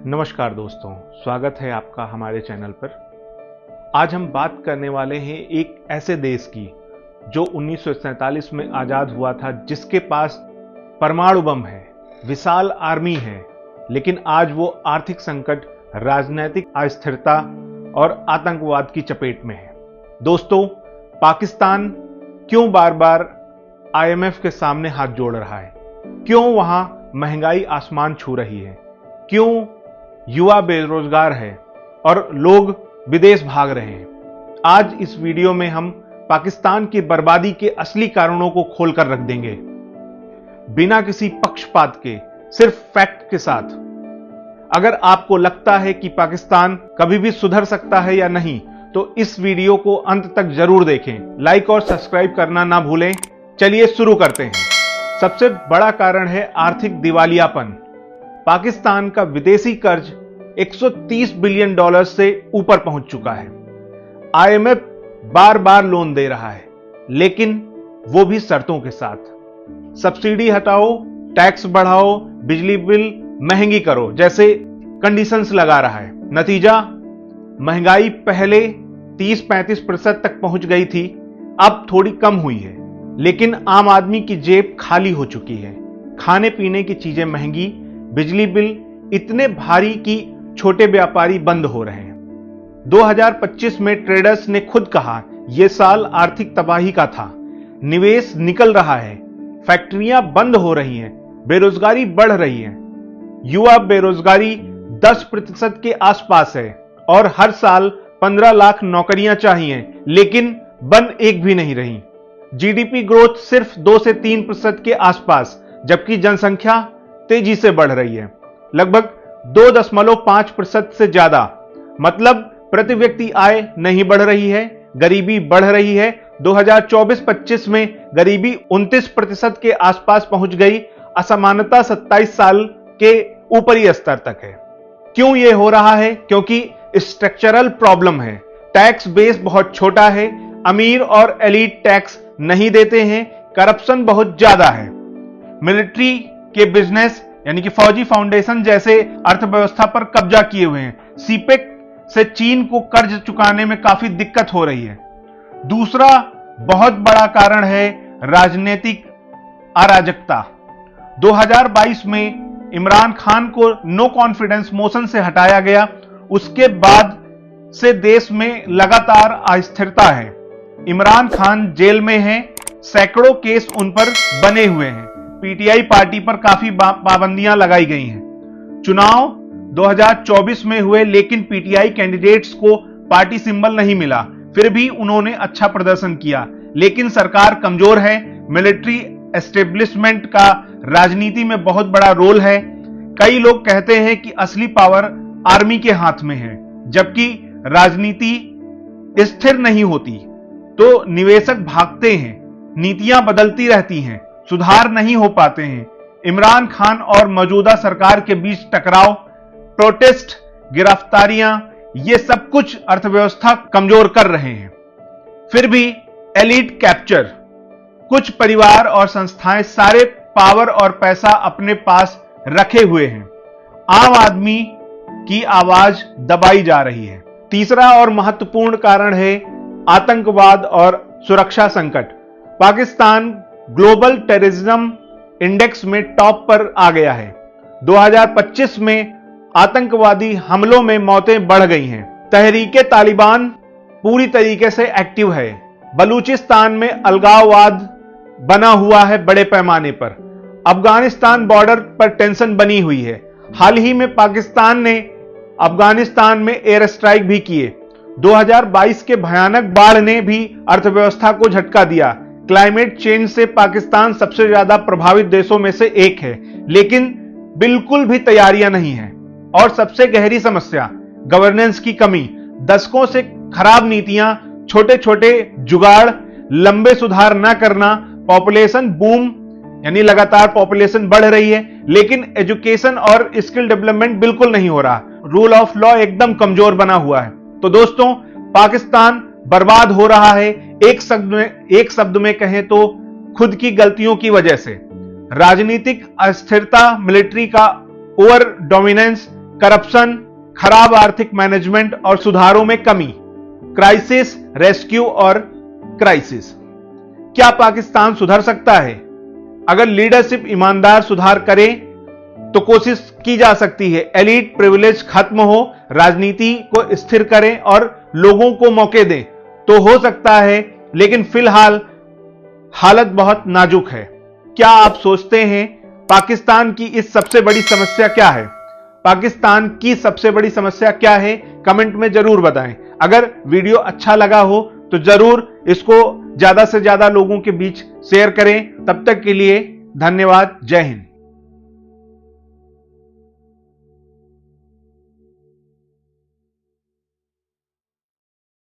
नमस्कार दोस्तों, स्वागत है आपका हमारे चैनल पर। आज हम बात करने वाले हैं एक ऐसे देश की जो 1947 में आज़ाद हुआ था, जिसके पास परमाणु बम है, विशाल आर्मी है, लेकिन आज वो आर्थिक संकट, राजनीतिक अस्थिरता और आतंकवाद की चपेट में है। दोस्तों, पाकिस्तान क्यों बार बार IMF के सामने हाथ जोड़ रहा है? क्यों वहां महंगाई आसमान छू रही है? क्यों युवा बेरोजगार है और लोग विदेश भाग रहे हैं? आज इस वीडियो में हम पाकिस्तान की बर्बादी के असली कारणों को खोलकर रख देंगे, बिना किसी पक्षपात के, सिर्फ फैक्ट के साथ। अगर आपको लगता है कि पाकिस्तान कभी भी सुधर सकता है या नहीं, तो इस वीडियो को अंत तक जरूर देखें। लाइक और सब्सक्राइब करना ना भूलें। चलिए शुरू करते हैं। सबसे बड़ा कारण है आर्थिक दिवालियापन। पाकिस्तान का विदेशी कर्ज 130 बिलियन डॉलर से ऊपर पहुंच चुका है। IMF बार बार लोन दे रहा है, लेकिन वो भी शर्तों के साथ। सब्सिडी हटाओ, टैक्स बढ़ाओ, बिजली बिल महंगी करो जैसे कंडीशंस लगा रहा है। नतीजा, महंगाई पहले 30-35% तक पहुंच गई थी, अब थोड़ी कम हुई है, लेकिन आम आदमी की जेब खाली हो चुकी है। खाने पीने की चीजें महंगी, बिजली बिल इतने भारी कि छोटे व्यापारी बंद हो रहे हैं। 2025 में ट्रेडर्स ने खुद कहा यह साल आर्थिक तबाही का था। निवेश निकल रहा है, फैक्ट्रियां बंद हो रही हैं, बेरोजगारी बढ़ रही है। युवा बेरोजगारी 10% के आसपास है और हर साल 15 लाख नौकरियां चाहिए, लेकिन बन एक भी नहीं रही। जीडीपी ग्रोथ सिर्फ 2 से 3% के आसपास, जबकि जनसंख्या तेजी से बढ़ रही है, लगभग 2.5% से ज्यादा। मतलब प्रति व्यक्ति आय नहीं बढ़ रही है, गरीबी बढ़ रही है। 2024-25 में गरीबी 29% के आसपास पहुंच गई। असमानता 27 साल के ऊपरी स्तर तक है। क्यों यह हो रहा है? क्योंकि स्ट्रक्चरल प्रॉब्लम है। टैक्स बेस बहुत छोटा है, अमीर और एलीट टैक्स नहीं देते हैं, करप्शन बहुत ज्यादा है। मिलिट्री के बिजनेस यानी कि फौजी फाउंडेशन जैसे अर्थव्यवस्था पर कब्जा किए हुए हैं। सीपेक से चीन को कर्ज चुकाने में काफी दिक्कत हो रही है। दूसरा बहुत बड़ा कारण है राजनीतिक अराजकता। 2022 में इमरान खान को नो कॉन्फिडेंस मोशन से हटाया गया। उसके बाद से देश में लगातार अस्थिरता है। इमरान खान जेल में हैं, सैकड़ों केस उन पर बने हुए हैं। पीटीआई पार्टी पर काफी पाबंदियां लगाई गई हैं। चुनाव 2024 में हुए, लेकिन पीटीआई कैंडिडेट्स को पार्टी सिंबल नहीं मिला, फिर भी उन्होंने अच्छा प्रदर्शन किया। लेकिन सरकार कमजोर है। मिलिट्री एस्टेब्लिशमेंट का राजनीति में बहुत बड़ा रोल है। कई लोग कहते हैं कि असली पावर आर्मी के हाथ में है, जबकि राजनीति स्थिर नहीं होती तो निवेशक भागते हैं, नीतियां बदलती रहती हैं, सुधार नहीं हो पाते हैं। इमरान खान और मौजूदा सरकार के बीच टकराव, प्रोटेस्ट, गिरफ्तारियां, ये सब कुछ अर्थव्यवस्था कमजोर कर रहे हैं। फिर भी एलीट कैप्चर, कुछ परिवार और संस्थाएं सारे पावर और पैसा अपने पास रखे हुए हैं। आम आदमी की आवाज दबाई जा रही है। तीसरा और महत्वपूर्ण कारण है आतंकवाद और सुरक्षा संकट। पाकिस्तान ग्लोबल टेररिज्म इंडेक्स में टॉप पर आ गया है। 2025 में आतंकवादी हमलों में मौतें बढ़ गई हैं। तहरीके तालिबान पूरी तरीके से एक्टिव है। बलूचिस्तान में अलगाववाद बना हुआ है बड़े पैमाने पर। अफगानिस्तान बॉर्डर पर टेंशन बनी हुई है। हाल ही में पाकिस्तान ने अफगानिस्तान में एयर स्ट्राइक भी किए। 2022 के भयानक बाढ़ ने भी अर्थव्यवस्था को झटका दिया। क्लाइमेट चेंज से पाकिस्तान सबसे ज्यादा प्रभावित देशों में से एक है, लेकिन बिल्कुल भी तैयारियां नहीं है। और सबसे गहरी समस्या गवर्नेंस की कमी। दशकों से खराब नीतियां, छोटे छोटे जुगाड़, लंबे सुधार न करना। पॉपुलेशन बूम यानी लगातार पॉपुलेशन बढ़ रही है, लेकिन एजुकेशन और स्किल डेवलपमेंट बिल्कुल नहीं हो रहा। रूल ऑफ लॉ एकदम कमजोर बना हुआ है। तो दोस्तों, पाकिस्तान बर्बाद हो रहा है। एक शब्द में कहें तो खुद की गलतियों की वजह से। राजनीतिक अस्थिरता, मिलिट्री का ओवर डोमिनेंस, करप्शन, खराब आर्थिक मैनेजमेंट और सुधारों में कमी, क्राइसिस, रेस्क्यू और क्राइसिस। क्या पाकिस्तान सुधर सकता है? अगर लीडरशिप ईमानदार सुधार करे तो कोशिश की जा सकती है। एलीट प्रिविलेज खत्म हो, राजनीति को स्थिर करें और लोगों को मौके दें तो हो सकता है, लेकिन फिलहाल हालत बहुत नाजुक है। क्या आप सोचते हैं पाकिस्तान की इस सबसे बड़ी समस्या क्या है? पाकिस्तान की सबसे बड़ी समस्या क्या है? कमेंट में जरूर बताएं। अगर वीडियो अच्छा लगा हो तो जरूर इसको ज्यादा से ज्यादा लोगों के बीच शेयर करें। तब तक के लिए धन्यवाद। जय हिंद।